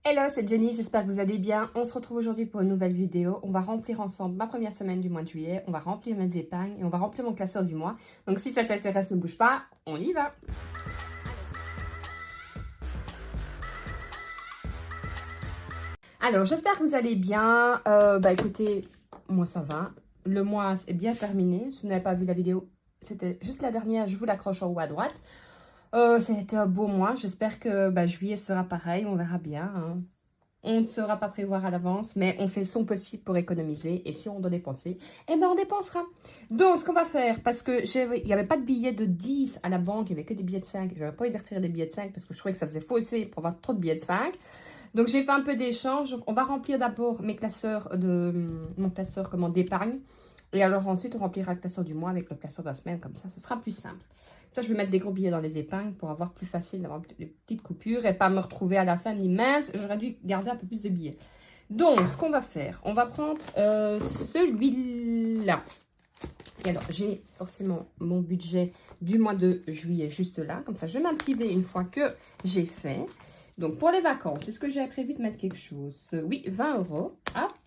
Hello, c'est Jenny, j'espère que vous allez bien. On se retrouve aujourd'hui pour une nouvelle vidéo. On va remplir ensemble ma première semaine du mois de juillet. On va remplir mes épargnes et on va remplir mon classeur du mois. Donc si ça t'intéresse, ne bouge pas, on y va. Alors, j'espère que vous allez bien. Écoutez, moi ça va. Le mois est bien terminé. Si vous n'avez pas vu la vidéo, c'était juste la dernière. Je vous l'accroche en haut à droite. C'était un beau mois. J'espère que juillet sera pareil. On verra bien, hein. On ne saura pas prévoir à l'avance, mais on fait son possible pour économiser. Et si on doit dépenser, eh ben on dépensera. Donc, ce qu'on va faire, parce que il n'y avait pas de billets de 10 à la banque, il n'y avait que des billets de 5. Je n'avais pas envie de retirer des billets de 5 parce que je trouvais que ça faisait fausser pour avoir trop de billets de 5. Donc, j'ai fait un peu d'échange. Donc, on va remplir d'abord mon classeur d'épargne. Et alors ensuite, on remplira le classeur du mois avec le classeur de la semaine. Comme ça, ce sera plus simple. Ça, je vais mettre des gros billets dans les épargnes pour avoir plus facile d'avoir des petites coupures et pas me retrouver à la fin, ni mince, j'aurais dû garder un peu plus de billets. Donc, ce qu'on va faire, on va prendre celui-là. Et alors, j'ai forcément mon budget du mois de juillet juste là. Comme ça, je vais m'activer une fois que j'ai fait. Donc, pour les vacances, est-ce que j'avais prévu de mettre quelque chose? Oui, 20 €. Hop,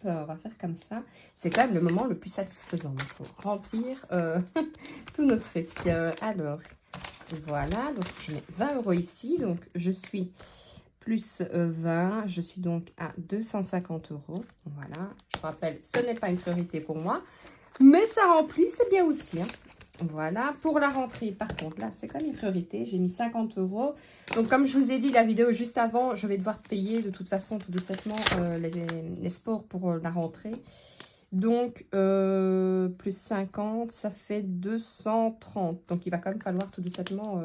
on va faire comme ça. C'est quand même le moment le plus satisfaisant. Il faut remplir tous nos trucs. Alors, voilà. Donc, je mets 20 € ici. Donc, je suis plus 20. Je suis donc à 250 €. Voilà. Je rappelle, ce n'est pas une priorité pour moi. Mais ça remplit, c'est bien aussi, hein. Voilà, pour la rentrée, par contre, là, c'est quand même une priorité. J'ai mis 50 €. Donc, comme je vous ai dit, la vidéo juste avant, je vais devoir payer de toute façon, tout doucement, les sports pour la rentrée. Donc, plus 50, ça fait 230. Donc, il va quand même falloir tout doucement...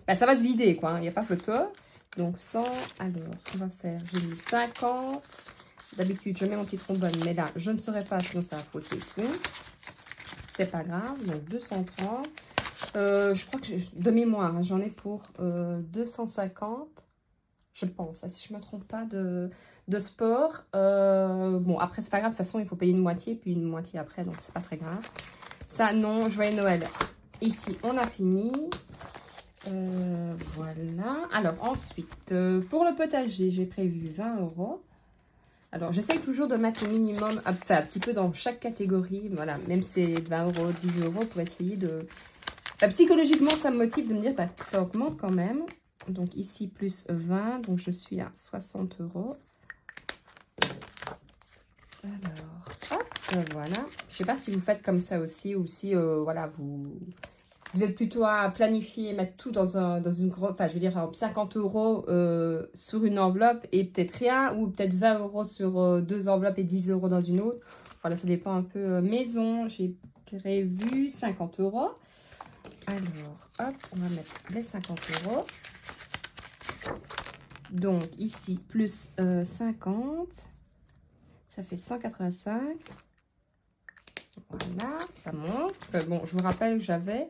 ça va se vider, quoi, hein, il n'y a pas photo. Donc, 100, alors, ce qu'on va faire, j'ai mis 50. D'habitude, je mets mon petit trombone, mais là, je ne saurais pas, sinon ça va fausser tout. C'est pas grave, donc 230. Je crois que de mémoire, hein, j'en ai pour 250, je pense, si je ne me trompe pas, de sport. Bon, après, c'est pas grave, de toute façon, il faut payer une moitié, puis une moitié après, donc c'est pas très grave. Ça, non, joyeux Noël. Ici, on a fini. Voilà. Alors, ensuite, pour le potager, j'ai prévu 20 €. Alors, j'essaye toujours de mettre le minimum, enfin, un petit peu dans chaque catégorie. Voilà, même si c'est 20 €, 10 € pour essayer de... psychologiquement, ça me motive de me dire que ça augmente quand même. Donc, ici, plus 20. Donc, je suis à 60 €. Alors, hop, voilà. Je ne sais pas si vous faites comme ça aussi ou si, voilà, vous êtes plutôt à planifier, mettre tout dans une grosse... Enfin, je veux dire, 50 € sur une enveloppe et peut-être rien. Ou peut-être 20 € sur deux enveloppes et 10 € dans une autre. Voilà, ça dépend un peu. Maison, j'ai prévu 50 €. Alors, hop, on va mettre les 50 €. Donc, ici, plus 50. Ça fait 185. Voilà, ça monte. Bon, je vous rappelle que j'avais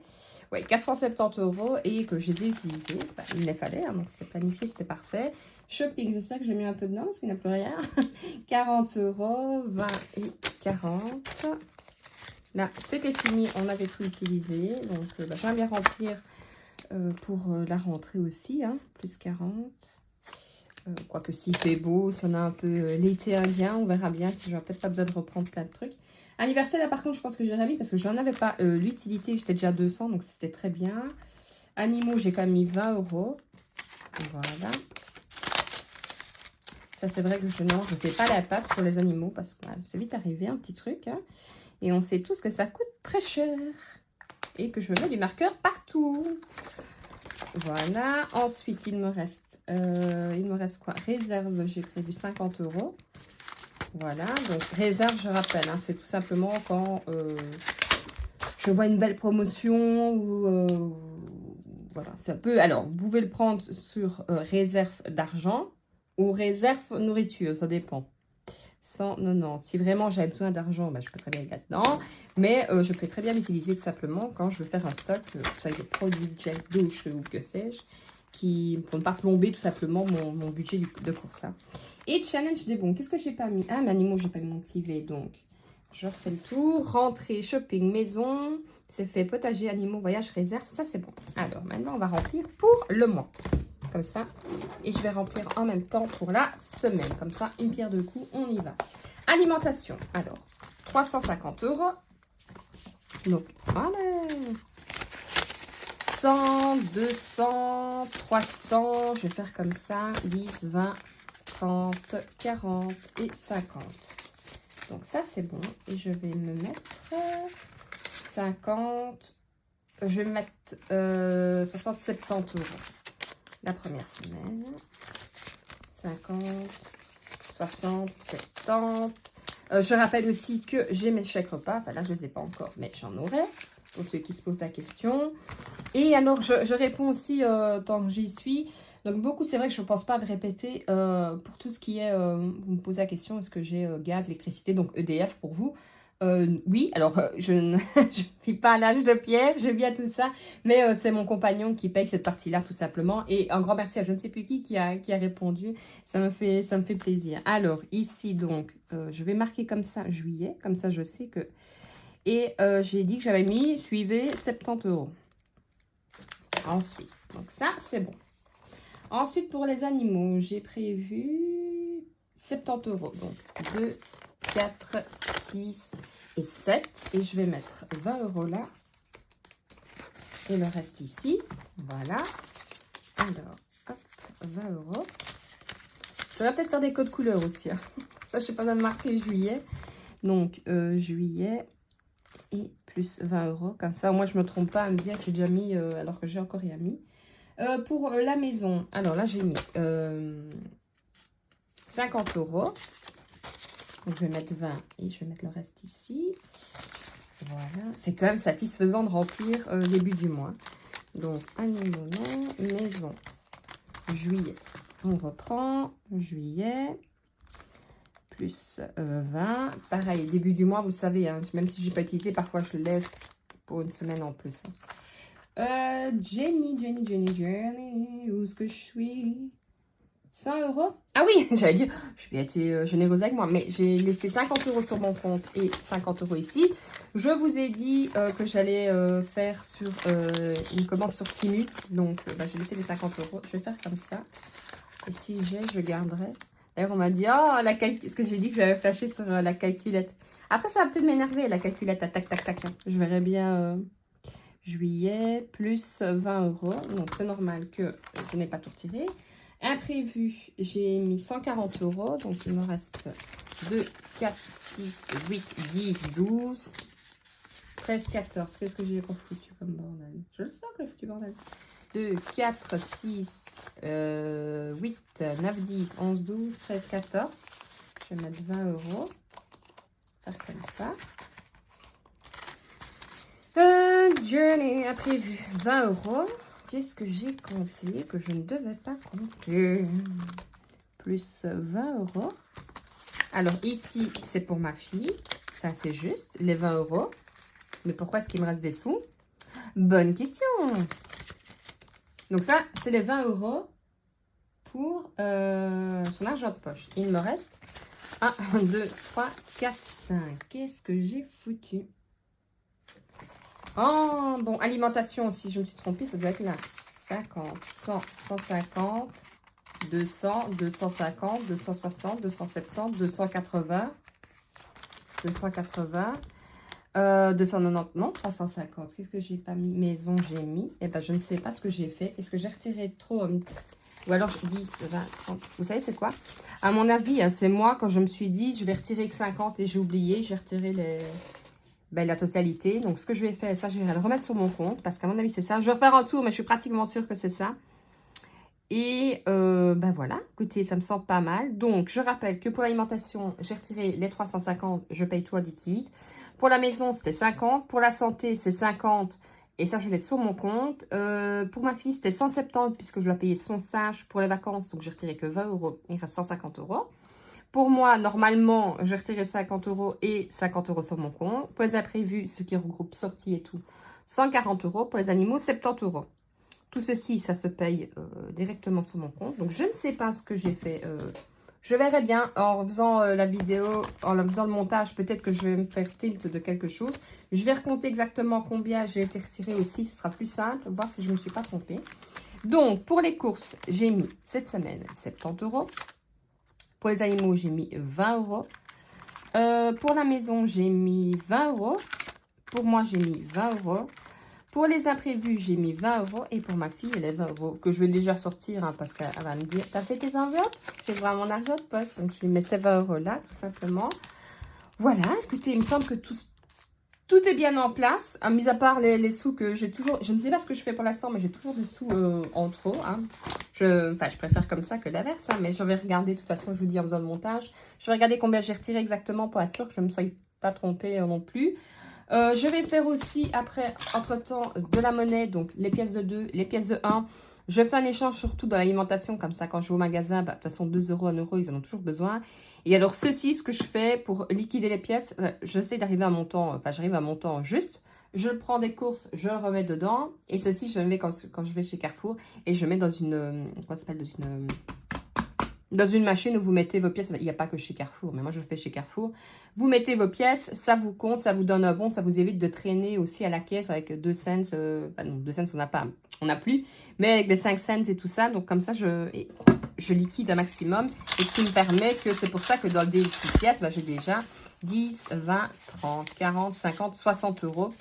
470 € et que je les ai utilisés. Il les fallait, hein, donc c'était planifié, c'était parfait. Shopping, j'espère que j'ai mis un peu dedans parce qu'il n'y a plus rien. 40 €, 20 et 40. Là, c'était fini, on avait tout utilisé. Donc, j'aimerais bien remplir pour la rentrée aussi, hein, plus 40. Quoique s'il fait beau, si on a un peu l'été indien, on verra bien si j'aurai peut-être pas besoin de reprendre plein de trucs. Anniversaire, là par contre, je pense que j'ai mis parce que j'en avais pas l'utilité, j'étais déjà à 200, donc c'était très bien. Animaux, j'ai quand même mis 20 €. Voilà. Ça, c'est vrai que je ne fais pas la passe sur les animaux parce que c'est vite arrivé, un petit truc, hein. Et on sait tous que ça coûte très cher. Et que je mets du marqueur partout. Voilà. Ensuite, il me reste quoi? Réserve, j'ai prévu 50 €. Voilà. Donc, réserve, je rappelle, hein, c'est tout simplement quand je vois une belle promotion ou voilà. Ça peut. Alors, vous pouvez le prendre sur réserve d'argent ou réserve nourriture. Ça dépend. 190. Si vraiment j'avais besoin d'argent, je peux très bien être là-dedans. Mais je peux très bien l'utiliser tout simplement quand je veux faire un stock, que ce soit des produits de gel douche ou que sais-je, pour ne pas plomber tout simplement mon budget de course. Hein. Et challenge des bons. Qu'est-ce que j'ai pas mis? Ah, mes animaux, j'ai pas mis activé. Donc, je refais le tour. Rentrée, shopping, maison. C'est fait potager, animaux, voyage, réserve. Ça, c'est bon. Alors, maintenant, on va remplir pour le mois. comme ça. Et je vais remplir en même temps pour la semaine. Comme ça, une pierre deux coups, on y va. Alimentation. Alors, 350 €. Donc, allez. 100, 200, 300. Je vais faire comme ça. 10, 20, 30, 40 et 50. Donc, ça, c'est bon. Et je vais me mettre 50. Je vais mettre 60, 70 € la première semaine. 50, 60, 70. Je rappelle aussi que j'ai mes chèques repas. Enfin là, je ne les ai pas encore, mais j'en aurai. Pour ceux qui se posent la question. Et alors, je réponds aussi tant que j'y suis. Donc, beaucoup, c'est vrai que je ne pense pas à le répéter. Pour tout ce qui est, vous me posez la question, est-ce que j'ai gaz, électricité, donc EDF pour vous? Oui, alors je ne je vis pas à l'âge de pierre, je vis à tout ça, mais c'est mon compagnon qui paye cette partie-là tout simplement. Et un grand merci à je ne sais plus qui a répondu, ça me fait plaisir. Alors ici donc, je vais marquer comme ça juillet, comme ça je sais que... Et j'ai dit que j'avais mis, suivez, 70 €. Ensuite, donc ça c'est bon. Ensuite pour les animaux, j'ai prévu 70 €, donc 2, 4, 6 et 7. Et je vais mettre 20 € là. Et le reste ici. Voilà. Alors, hop, 20 €. Je vais peut-être faire des codes couleurs aussi. Hein. Ça, je sais pas, de marquer juillet. Donc, juillet et plus 20 €. Comme ça, moi, je me trompe pas à me dire que j'ai déjà mis, alors que j'ai encore rien mis. Pour la maison, alors là, j'ai mis 50 €. Donc, je vais mettre 20 et je vais mettre le reste ici. Voilà. C'est quand même satisfaisant de remplir le début du mois. Donc, animaux, non. Maison. Juillet. On reprend. Juillet. Plus 20. Pareil, début du mois, vous savez, hein, même si je n'ai pas utilisé, parfois je le laisse pour une semaine en plus. Jenny. Où est-ce que je suis? 100 €. Ah oui, j'allais dire, je vais être généreuse avec moi, mais j'ai laissé 50 € sur mon compte et 50 € ici. Je vous ai dit que j'allais faire sur une commande sur Temu, donc j'ai laissé les 50 €. Je vais faire comme ça. Et si j'ai, je garderai. D'ailleurs, on m'a dit, oh, ce que j'ai dit que j'avais flashé sur la calculette. Après, ça va peut-être m'énerver, la calculette, à tac, tac, tac. Je verrai bien juillet plus 20 €. Donc, c'est normal que je n'ai pas tout retiré. Imprévu, j'ai mis 140 €. Donc, il me reste 2, 4, 6, 8, 10, 12, 13, 14. Qu'est-ce que j'ai refoutu comme bordel? Je le sens que j'ai foutu bordel. 2, 4, 6, 8, 9, 10, 11, 12, 13, 14. Je vais mettre 20 €. Faire comme ça. Journey imprévu, 20 €. Qu'est-ce que j'ai compté que je ne devais pas compter? Plus 20 €. Alors ici, c'est pour ma fille. Ça, c'est juste, les 20 €. Mais pourquoi est-ce qu'il me reste des sous? Bonne question. Donc ça, c'est les 20 € pour son argent de poche. Il me reste 1, 2, 3, 4, 5. Qu'est-ce que j'ai foutu? Oh, bon, alimentation, si je me suis trompée, ça doit être là. 50, 100, 150, 200, 250, 260, 270, 280, 280, 290, non, 350. Qu'est-ce que j'ai pas mis? Maison, j'ai mis. Eh ben, je ne sais pas ce que j'ai fait. Est-ce que j'ai retiré trop? Ou alors 10, 20, 30. Vous savez, c'est quoi? À mon avis, hein, c'est moi, quand je me suis dit, je vais retirer que 50 et j'ai oublié, j'ai retiré la totalité. Donc, ce que je vais faire, ça, je vais le remettre sur mon compte parce qu'à mon avis, c'est ça. Je vais refaire un tour, mais je suis pratiquement sûre que c'est ça. Et voilà, écoutez, ça me semble pas mal. Donc, je rappelle que pour l'alimentation, j'ai retiré les 350, je paye tout à liquide. Pour la maison, c'était 50. Pour la santé, c'est 50. Et ça, je l'ai sur mon compte. Pour ma fille, c'était 170 puisque je dois payer son stage pour les vacances. Donc, j'ai retiré que 20 €. Il reste 150 €. Pour moi, normalement, j'ai retiré 50 € et 50 € sur mon compte. Pour les imprévus, ce qui regroupe sorties et tout, 140 €. Pour les animaux, 70 €. Tout ceci, ça se paye directement sur mon compte. Donc, je ne sais pas ce que j'ai fait. Je verrai bien en faisant la vidéo, en faisant le montage. Peut-être que je vais me faire tilt de quelque chose. Je vais recompter exactement combien j'ai été retiré aussi. Ce sera plus simple. Voir si je ne me suis pas trompée. Donc, pour les courses, j'ai mis cette semaine 70 €. Pour les animaux, j'ai mis 20 €. Pour la maison, j'ai mis 20 €. Pour moi, j'ai mis 20 €. Pour les imprévus, j'ai mis 20 €. Et pour ma fille, elle est 20 € que je vais déjà sortir parce qu'elle va me dire, t'as fait tes enveloppes? Je vais voir mon argent de poche. Donc, je lui mets ces 20 € là, tout simplement. Voilà, écoutez, il me semble que tout est bien en place, mis à part les sous que j'ai toujours... Je ne sais pas ce que je fais pour l'instant, mais j'ai toujours des sous en trop. Hein. Je préfère comme ça que l'inverse, hein, mais je vais regarder, de toute façon, je vous dis en faisant le montage. Je vais regarder combien j'ai retiré exactement pour être sûr que je ne me sois pas trompée non plus. Je vais faire aussi, après, entre-temps, de la monnaie, donc les pièces de 2, les pièces de 1. Je fais un échange surtout dans l'alimentation, comme ça, quand je vais au magasin, bah, de toute façon, 2 €, 1 €, ils en ont toujours besoin. Et alors, ceci, ce que je fais pour liquider les pièces, j'essaie d'arriver à mon temps, j'arrive à mon temps juste. Je prends des courses, je le remets dedans. Et ceci, je le mets quand je vais chez Carrefour. Et je mets dans une, comment ça s'appelle, dans une machine où vous mettez vos pièces. Il n'y a pas que chez Carrefour, mais moi, je le fais chez Carrefour. Vous mettez vos pièces, ça vous compte, ça vous donne un bon, ça vous évite de traîner aussi à la caisse avec 2 cents. Non, 2 cents, on n'a plus. Mais avec des 5 cents et tout ça. Donc, comme ça, je liquide un maximum. Et ce qui me permet que, c'est pour ça que dans le délit pièces, j'ai déjà 10, 20, 30, 40, 50, 60 €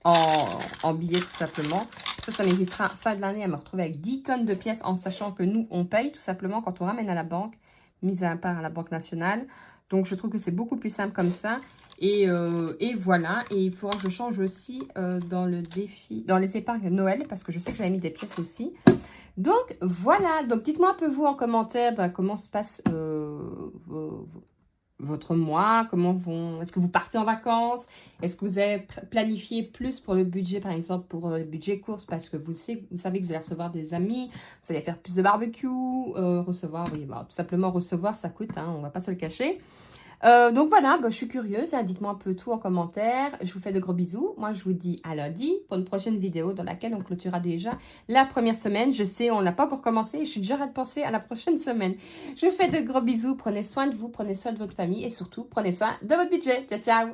en billets tout simplement. Ça m'évitera fin de l'année à me retrouver avec 10 tonnes de pièces en sachant que nous, on paye tout simplement quand on ramène à la banque, mise à part à la Banque nationale. Donc, je trouve que c'est beaucoup plus simple comme ça. Et voilà. Et il faudra que je change aussi dans le défi, dans les épargnes Noël, parce que je sais que j'avais mis des pièces aussi. Donc, voilà. Donc, dites-moi un peu vous en commentaire comment se passe votre mois, est-ce que vous partez en vacances, est-ce que vous avez planifié plus pour le budget, par exemple pour le budget course, parce que vous savez que vous allez recevoir des amis, vous allez faire plus de barbecue, recevoir, oui, tout simplement recevoir, ça coûte, hein, on va pas se le cacher. Donc voilà, je suis curieuse, hein, dites-moi un peu tout en commentaire. Je vous fais de gros bisous. Moi, je vous dis à lundi pour une prochaine vidéo dans laquelle on clôturera déjà la première semaine. Je sais, on n'a pas encore commencé. Je suis déjà en train de penser à la prochaine semaine. Je vous fais de gros bisous. Prenez soin de vous, prenez soin de votre famille et surtout, prenez soin de votre budget. Ciao, ciao!